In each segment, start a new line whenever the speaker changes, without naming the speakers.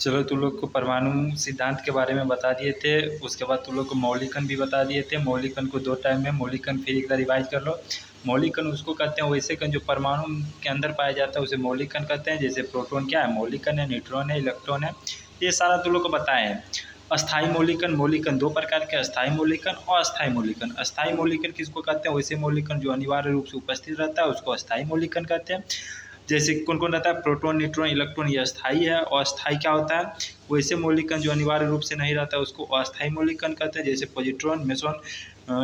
चलो तुम लोग को परमाणु सिद्धांत के बारे में बता दिए थे। उसके बाद तुम लोग को मौलिक कण भी बता दिए थे। मौलिक कण को 2 टाइम में मौलिक कण फिर एक बार रिवाइज कर लो। मौलिक कण उसको कहते हैं वैसे कण जो परमाणु के अंदर पाया जाता है उसे मौलिक कण कहते हैं। जैसे प्रोटॉन क्या है, मौलिक कण है, न्यूट्रॉन है, इलेक्ट्रॉन है, ये सारा तुम लोग को बताए हैं। अस्थाई मौलिक कण 2 प्रकार के, अस्थाई मौलिक कण और अस्थाई मौलिक कण। अस्थाई मौलिक कण किसको कहते हैं, वैसे मौलिक कण जो अनिवार्य रूप से उपस्थित रहता है उसको अस्थाई मौलिक कण कहते हैं। जैसे कौन कौन रहता है, प्रोटॉन, न्यूट्रॉन, इलेक्ट्रॉन, ये अस्थाई है। और अस्थाई क्या होता है, वैसे मौलिक कण जो अनिवार्य रूप से नहीं रहता है उसको अस्थाई मौलिक कण कहते हैं। जैसे पॉजिट्रॉन, मेसॉन,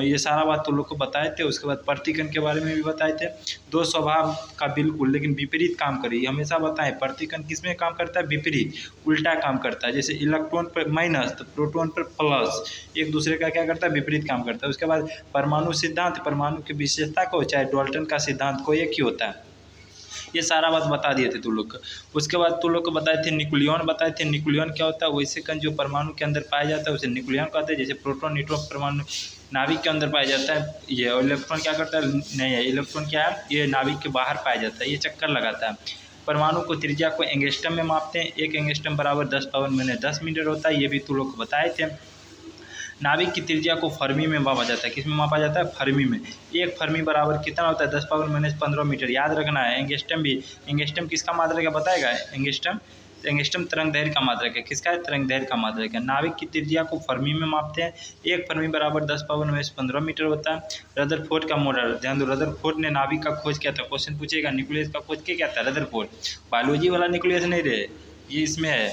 ये सारा बात तुम लोग को बताए थे। उसके बाद प्रतिकण के बारे में भी बताए थे। 2 स्वभाव का बिल्कुल लेकिन विपरीत काम करिए, हमेशा बताएं। प्रतिकण किस में काम करता है, विपरीत, उल्टा काम करता है। जैसे इलेक्ट्रॉन पर माइनस तो प्रोटॉन पर प्लस, एक दूसरे का क्या करता है, विपरीत काम करता है। उसके बाद परमाणु सिद्धांत, परमाणु की विशेषता को चाहे डाल्टन का सिद्धांत को एक ही होता है। ये सारा बात बता दिए थे तुम लोग को। उसके बाद तुम लोग को बताए थे न्यूक्लियन, बताए थे न्यूक्लियन क्या होता है। वैसे कण जो परमाणु के अंदर पाया जाता है उसे न्यूक्लियन कहते हैं। जैसे प्रोटॉन, न्यूट्रॉन परमाणु नाभिक के अंदर पाया जाता है ये, और इलेक्ट्रॉन क्या करता है, नहीं है, इलेक्ट्रॉन क्या है, ये नाभिक के बाहर पाया जाता है, ये चक्कर लगाता है। परमाणु को त्रिज्या को एंगस्ट्रम में मापते हैं। 1 एंगस्ट्रम बराबर 10⁻10 मीटर होता है, ये भी तुम लोग को बताए थे। नाभिक की त्रिज्या को फर्मी में मापा जाता है। किस में मापा जाता है, फर्मी में। 1 फर्मी बराबर कितना होता है, 10⁻15 मीटर, याद रखना है। एंगस्ट्रम भी, एंगस्ट्रम किसका मात्रक है बताएगा, एंगस्ट्रम तरंग दैर्घ्य का मात्रक है। किसका है, तरंग दैर्घ्य का मात्रक है। नाभिक की त्रिज्या को फर्मी में मापते हैं। 1 फर्मी बराबर 10⁻15 मीटर होता है। रदरफोर्ड का मॉडल, ध्यान दो, रदरफोर्ड ने नाभिक का खोज किया था। क्वेश्चन पूछेगा न्यूक्लियस का खोज किया था रदरफोर्ड, बायोलॉजी वाला न्यूक्लियस नहीं रहे, ये इसमें है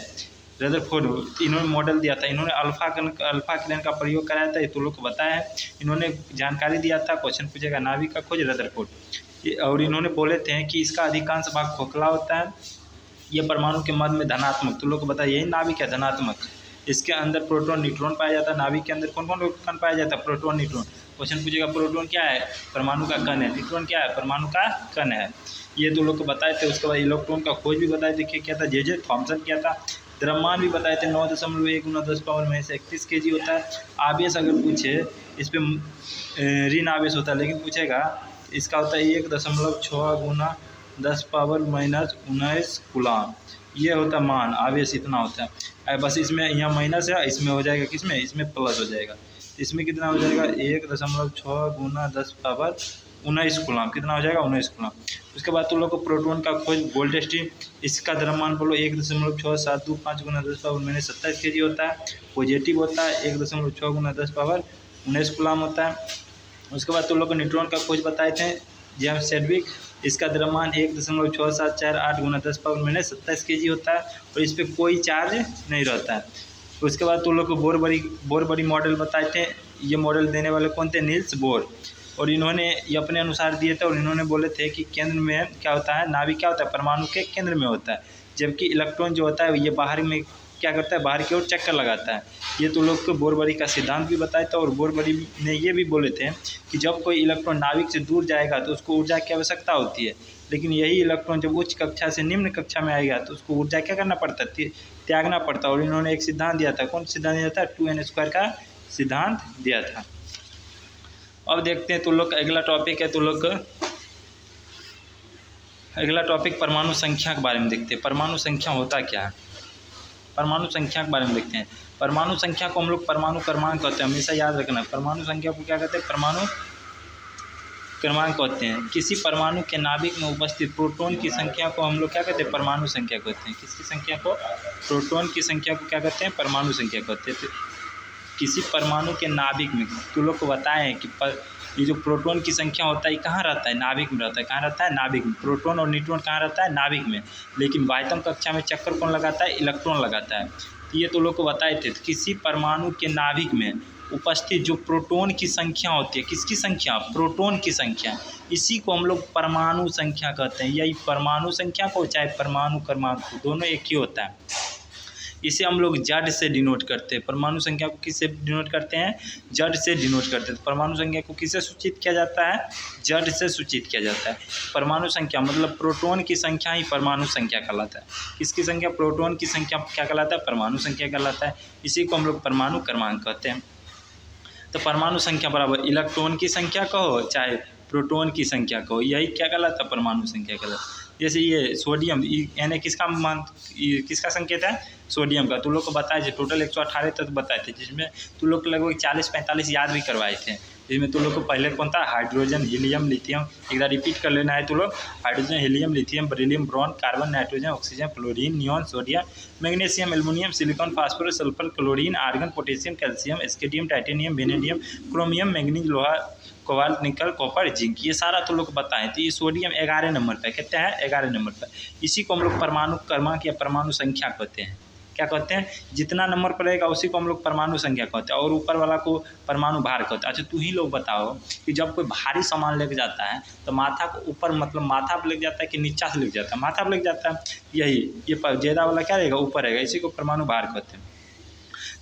रदरफोर्ड। इन्होंने मॉडल दिया था, इन्होंने अल्फा किरण का प्रयोग कराया था, ये तुम लोग को बताया है। इन्होंने जानकारी दिया था, क्वेश्चन पूछेगा नाभिक का खोज रदरफोर्ड। और इन्होंने बोले थे कि इसका अधिकांश भाग खोखला होता है, ये परमाणु के मध्य में धनात्मक, तुम लोग को बताया यही नाभिक है धनात्मक। इसके अंदर प्रोटॉन, न्यूट्रॉन पाया जाता है। नाभिक के अंदर कौन कौन कण पाया जाता है, प्रोटॉन, न्यूट्रॉन। क्वेश्चन पूछेगा प्रोटॉन क्या है, परमाणु का कण है, न्यूट्रॉन क्या है, परमाणु का कण है, ये तुम लोग को बताए थे। उसके बाद इलेक्ट्रॉन का खोज भी बताए थे, क्या था, जे थॉम्सन किया था। द्रव्यमान भी बताए थे, 9.1 × 10⁻31 kg होता है। आवेश अगर पूछे इस पर ऋण आवेश होता है, लेकिन पूछेगा इसका होता है 1.6 × 10⁻19 कूलम, ये होता है मान, आवेश इतना होता है। बस इसमें यहाँ माइनस है, इसमें हो जाएगा किसमें, इसमें प्लस हो जाएगा। इसमें कितना हो जाएगा, 1.6 × 10⁻19 कूलम, कितना हो जाएगा, 19 कूलम। उसके बाद तुम लोग को प्रोटॉन का खोज, वोल्टेज, इसका द्रव्यमान बोलो 1.6725 × 10⁻27 kg होता है। पॉजिटिव होता है 1.6 × 10⁻19 कूलम होता है। उसके बाद तुम लोग को न्यूट्रॉन का खोज बताए थे, जेम्स चैडविक, इसका द्रव्यमान 1.6748 × 10⁻27 kg होता है, और इस पर कोई चार्ज नहीं रहता है। उसके बाद तुम लोग को बोर बड़ी मॉडल बताए थे। ये मॉडल देने वाले कौन थे, नील्स बोर, और इन्होंने ये अपने अनुसार दिए थे। और इन्होंने बोले थे कि केंद्र में क्या होता है, नाभिक क्या होता है, परमाणु के केंद्र में होता है, जबकि इलेक्ट्रॉन जो होता है ये बाहर में क्या करता है, बाहर की ओर चक्कर लगाता है। ये तो लोग को बोरबरी का सिद्धांत भी बताया था। और बोरबरी ने ये भी बोले थे कि जब कोई इलेक्ट्रॉन नाभिक से दूर जाएगा तो उसको ऊर्जा की आवश्यकता होती है, लेकिन यही इलेक्ट्रॉन जब उच्च कक्षा से निम्न कक्षा में आएगा तो उसको ऊर्जा क्या करना पड़ता है, त्यागना पड़ता है। और इन्होंने एक सिद्धांत दिया था, कौन सिद्धांत दिया था, 2n² का सिद्धांत दिया था। अब देखते हैं तुम लोग का अगला टॉपिक है, तुम लोग का अगला टॉपिक परमाणु संख्या के बारे में देखते हैं। परमाणु संख्या होता क्या है, परमाणु संख्या के बारे में देखते हैं। परमाणु संख्या को हम लोग परमाणु क्रमांक कहते हैं, हमेशा याद रखना। परमाणु संख्या को क्या कहते हैं, परमाणु क्रमांक कहते हैं। किसी परमाणु के नाभिक में उपस्थित प्रोटॉन की संख्या को हम लोग क्या कहते हैं, परमाणु संख्या कहते हैं। किसकी संख्या को, प्रोटॉन की संख्या को क्या कहते हैं, परमाणु संख्या कहते हैं। किसी परमाणु के नाभिक में तुम लोग को बताएं कि ये जो प्रोटॉन की संख्या होता है कहाँ रहता है, नाभिक में रहता है। कहाँ रहता है, नाभिक में। प्रोटॉन और न्यूट्रॉन कहाँ रहता है, नाभिक में। लेकिन बाह्यतम कक्षा में चक्कर कौन लगाता है, इलेक्ट्रॉन लगाता है। तो ये तो लोग को बताए थे। किसी परमाणु के नाभिक में उपस्थित जो प्रोटॉन की संख्या होती है, किसकी संख्या, प्रोटॉन की संख्या, इसी को हम लोग परमाणु संख्या कहते हैं। यही परमाणु संख्या को चाहे परमाणु क्रमांक को, दोनों एक ही होता है। इसे हम लोग जड़ से डिनोट करते हैं। परमाणु संख्या को किससे डिनोट करते हैं, जड़ से डिनोट करते हैं। तो परमाणु संख्या को किससे सूचित किया जाता है, जड़ से सूचित किया जाता है। परमाणु संख्या मतलब प्रोटॉन की संख्या ही परमाणु संख्या कहलाता है। किसकी संख्या, प्रोटॉन की संख्या क्या कहलाता है, परमाणु संख्या कहलाता है। इसी को हम लोग परमाणु क्रमांक कहते हैं। तो परमाणु संख्या बराबर इलेक्ट्रॉन की संख्या कहो चाहे प्रोटॉन की संख्या कहो, यही क्या कहलाता है, परमाणु संख्या कहलाता है। जैसे ये सोडियम, यानी किसका किसका संकेत है, सोडियम का। तुम लोग को बताए थे टोटल 118 तत्व बताए थे, जिसमें तुम लोग को लगभग 40-45 याद भी करवाए थे। जिसमें तुम लोग को पहले कौन था, हाइड्रोजन, हीलियम, लिथियम। एक बार रिपीट कर लेना है तुम लोग, hydrogen, helium, lithium, beryllium, boron, carbon, nitrogen, oxygen, fluorine, neon, sodium, magnesium, aluminium, silicon, phosphorus, sulphur, chlorine, argon, potassium, calcium, scandium, titanium, vanadium, chromium, manganese, लोहा, कोबाल्ट, निकल, कॉपर, जिंक, ये सारा तो लोग बताएं। तो ये सोडियम 11 नंबर पर, कितने हैं, 11 नंबर पर। इसी को हम लोग परमाणु क्रमांक या परमाणु संख्या कहते हैं। क्या कहते हैं, जितना नंबर पर रहेगा उसी को हम लोग परमाणु संख्या कहते हैं, और ऊपर वाला को परमाणु भार कहते हैं। अच्छा तू ही लोग बताओ कि जब कोई भारी सामान लेके जाता है तो माथा को ऊपर, मतलब माथा पर लेके जाता है कि नीचा से लेके जाता है, माथा पर लेके जाता है। यही ये ज्यादा वाला क्या रहेगा, ऊपर रहेगा, इसी को परमाणु भार कहते हैं।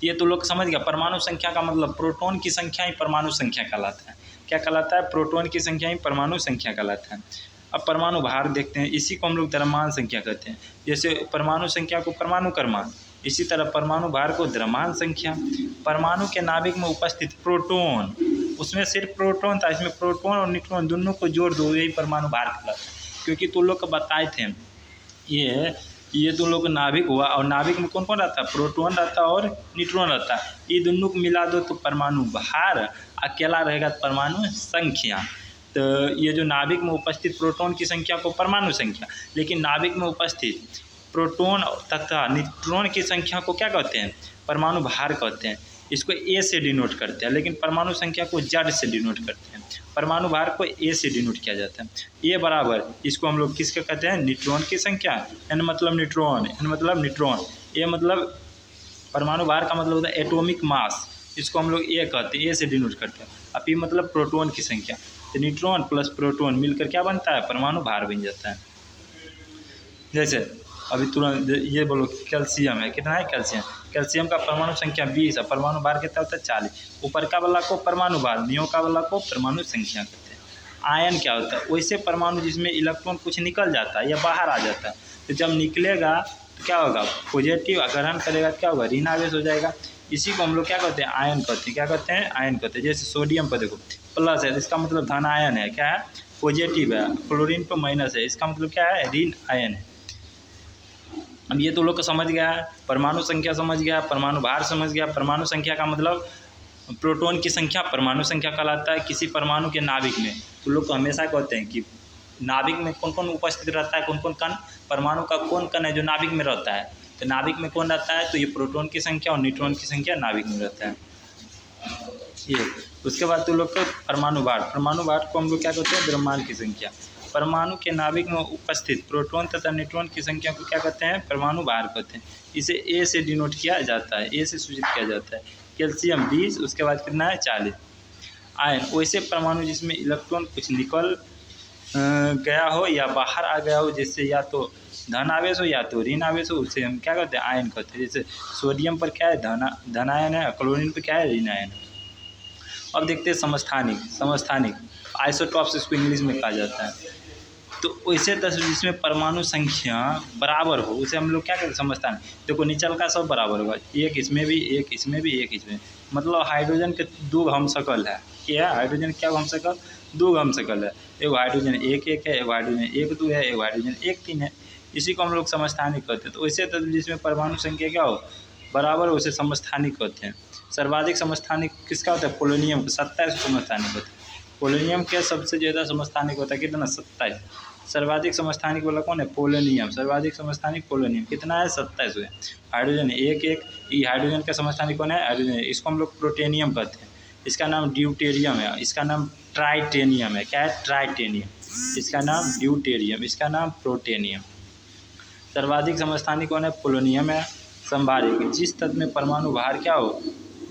ये तो लोग समझ गया। परमाणु संख्या का मतलब प्रोटॉन की संख्या ही परमाणु संख्या कहलाता है। क्या कहलाता है, प्रोटॉन की संख्या ही परमाणु संख्या कहलाता है। अब परमाणु भार देखते हैं, इसी को हम लोग द्रव्यमान संख्या कहते हैं। जैसे परमाणु संख्या को परमाणु क्रमांक, इसी तरह परमाणु भार को द्रव्यमान संख्या। परमाणु के नाभिक में उपस्थित प्रोटॉन, उसमें सिर्फ प्रोटॉन था, इसमें प्रोटॉन और न्यूट्रॉन दोनों को जोड़ दो, यही परमाणु भार कहलाता है। क्योंकि तुम लोग को बताए थे ये तुम लोग नाभिक हुआ, और नाभिक में कौन कौन रहता है, प्रोटॉन रहता है और न्यूट्रॉन रहता है। ये दोनों को मिला दो तो परमाणु भार, अकेला रहेगा परमाणु संख्या। तो ये जो नाभिक में उपस्थित प्रोटॉन की संख्या को परमाणु संख्या, लेकिन नाभिक में उपस्थित प्रोटॉन तथा न्यूट्रॉन की संख्या को क्या कहते हैं, परमाणु भार कहते हैं। इसको ए से डिनोट करते हैं, लेकिन परमाणु संख्या को जेड से डिनोट करते हैं। परमाणु भार को ए से डिनोट किया जाता है। ये बराबर, इसको हम लोग किसका कहते हैं, न्यूट्रॉन की संख्या। एन मतलब न्यूट्रॉन, एन मतलब न्यूट्रॉन, ए मतलब परमाणु भार का मतलब होता है एटॉमिक मास, इसको हम लोग ए कहते हैं, ए से डिनोट करते हैं। अब पी मतलब प्रोटॉन की संख्या, तो न्यूट्रॉन प्लस प्रोटॉन मिलकर क्या बनता है, परमाणु भार बन जाता है। जैसे अभी तुरंत ये बोलो कैल्शियम है, कितना है कैल्शियम, कैल्शियम का परमाणु संख्या 20 है, परमाणु भार कितना होता है 40। ऊपर का वाला को परमाणु भार, नीचे का वाला को परमाणु संख्या कहते हैं। आयन क्या होता है, वैसे परमाणु जिसमें इलेक्ट्रॉन कुछ निकल जाता है या बाहर आ जाता है, तो जब निकलेगा तो क्या होगा, पॉजिटिव ग्रहण करेगा, क्या होगा, ऋण आवेश हो जाएगा। इसी को हम लोग क्या कहते हैं, आयन कहते हैं। क्या कहते हैं, आयन कहते हैं। जैसे सोडियम पर देखो प्लस है, इसका मतलब धन आयन है, क्या है, पॉजिटिव है। क्लोरीन पर माइनस है, इसका मतलब क्या है, ऋण आयन है। अब ये तो लोग को समझ गया है, परमाणु संख्या समझ गया, परमाणु भार समझ गया। परमाणु संख्या का मतलब प्रोटॉन की संख्या परमाणु संख्या कहलाता है किसी परमाणु के नाभिक में। तो लोग को हमेशा कहते हैं कि नाभिक में कौन कौन उपस्थित रहता है, कौन कौन कण, परमाणु का कौन कण है जो नाभिक में रहता है। तो नाभिक में कौन रहता है, तो ये प्रोटॉन की संख्या और न्यूट्रॉन की संख्या नाभिक में रहता है। ये उसके बाद तो लोग को परमाणु भार, परमाणु भार को हम लोग क्या कहते हैं, द्रव्यमान की संख्या। परमाणु के नाभिक में उपस्थित प्रोटॉन तथा न्यूट्रॉन की संख्या को क्या कहते हैं, परमाणु भार कहते हैं। इसे ए से डिनोट किया जाता है, ए से सूचित किया जाता है। कैल्शियम 20, उसके बाद कितना है 40। आयन वैसे परमाणु जिसमें इलेक्ट्रॉन कुछ निकल गया हो या बाहर आ गया हो, जिससे या तो धन आवेश हो या तो ऋण आवेश हो, उसे हम क्या कहते हैं, आयन कहते हैं। जैसे सोडियम पर क्या है, धन आयन है, क्लोरीन पर क्या है, ऋण आयन है। अब देखते हैं समस्थानिक, समस्थानिक आइसोटॉप्स इसको इंग्लिश में कहा जाता है। तो वैसे तस्वीर जिसमें परमाणु संख्या बराबर हो उसे हम लोग क्या कहते हैं, समस्थानिक। देखो निचल का सब बराबर होगा, एक इसमें भी, एक इसमें भी, एक इसमें, मतलब हाइड्रोजन के दो हमशक्ल है। क्या है, हाइड्रोजन क्या हमशक्ल, दो हमशक्ल है। एक हाइड्रोजन 1-1 है, एक हाइड्रोजन 1-2 है, एक हाइड्रोजन 1-3 है। इसी को हम लोग समस्थानिक कहते हैं। तो वैसे तस्वीर जिसमें परमाणु संख्या क्या हो, बराबर, उसे समस्थानिक कहते हैं। सर्वाधिक समस्थानिक किसका होता है, पोलोनियम, 27 समस्थानिक होता है। पोलोनियम के सबसे ज़्यादा समस्थानिक होता है, कितना, 27। सर्वाधिक समस्थानिक वाला कौन है, पोलोनियम। सर्वाधिक समस्थानिक पोलोनियम कितना है, 27 है। हाइड्रोजन 1-1, ये हाइड्रोजन का समस्थानिक कौन है, हाइड्रोजन। इसको हम लोग प्रोटेनियम कहते हैं। इसका नाम ड्यूटेरियम है, इसका नाम ट्राइटेनियम है। क्या है, ट्राइटेनियम। इसका नाम ड्यूटेरियम, इसका नाम प्रोटेनियम। सर्वाधिक समस्थानिक कौन है, पोलोनियम है। संभारिक, जिस तत्व में परमाणु भार क्या हो,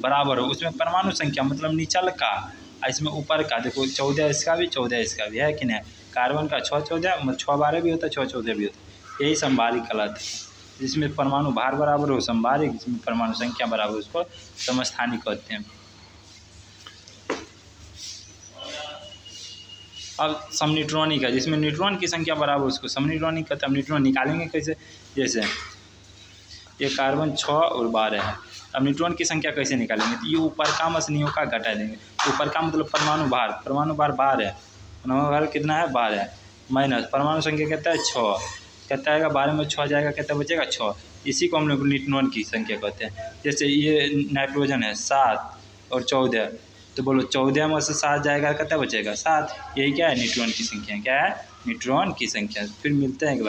बराबर हो, उसमें परमाणु संख्या मतलब निचल का, इसमें ऊपर का। देखो 14 इसका भी, 14 इसका भी है कि नहीं। कार्बन का 6-14, मतलब 6-12 भी होता है, 6-14 भी होता है। यही संभारिक कहलाता है। जिसमें परमाणु भार बराबर हो संभारिक, जिसमें परमाणु संख्या बराबर उसको समस्थानिक कहते हैं। अब समन्यूट्रॉनिक है, जिसमें न्यूट्रॉन की संख्या बराबर उसको समन्यूट्रॉनिक कहते हैं। हम न्यूट्रॉन निकालेंगे कैसे, जैसे ये कार्बन 6 और 12 है। अब न्यूट्रॉन की संख्या कैसे निकालेंगे, तो ये ऊपर का मसनियों का घटा देंगे। ऊपर का मतलब परमाणु भार, परमाणु भार 12 है, परमाणु भार कितना है, 12 है। माइनस परमाणु संख्या कहता है 6, कहता है 12 में 6 जाएगा, कहता बचेगा 6। इसी को हम लोग न्यूट्रॉन की संख्या कहते हैं। जैसे ये नाइट्रोजन है 7 और 14, तो बोलो 14 में से 7 जाएगा, कहता बचेगा 7। यही क्या है, न्यूट्रॉन की संख्या। क्या है, न्यूट्रॉन की संख्या। फिर मिलते हैं एक बार।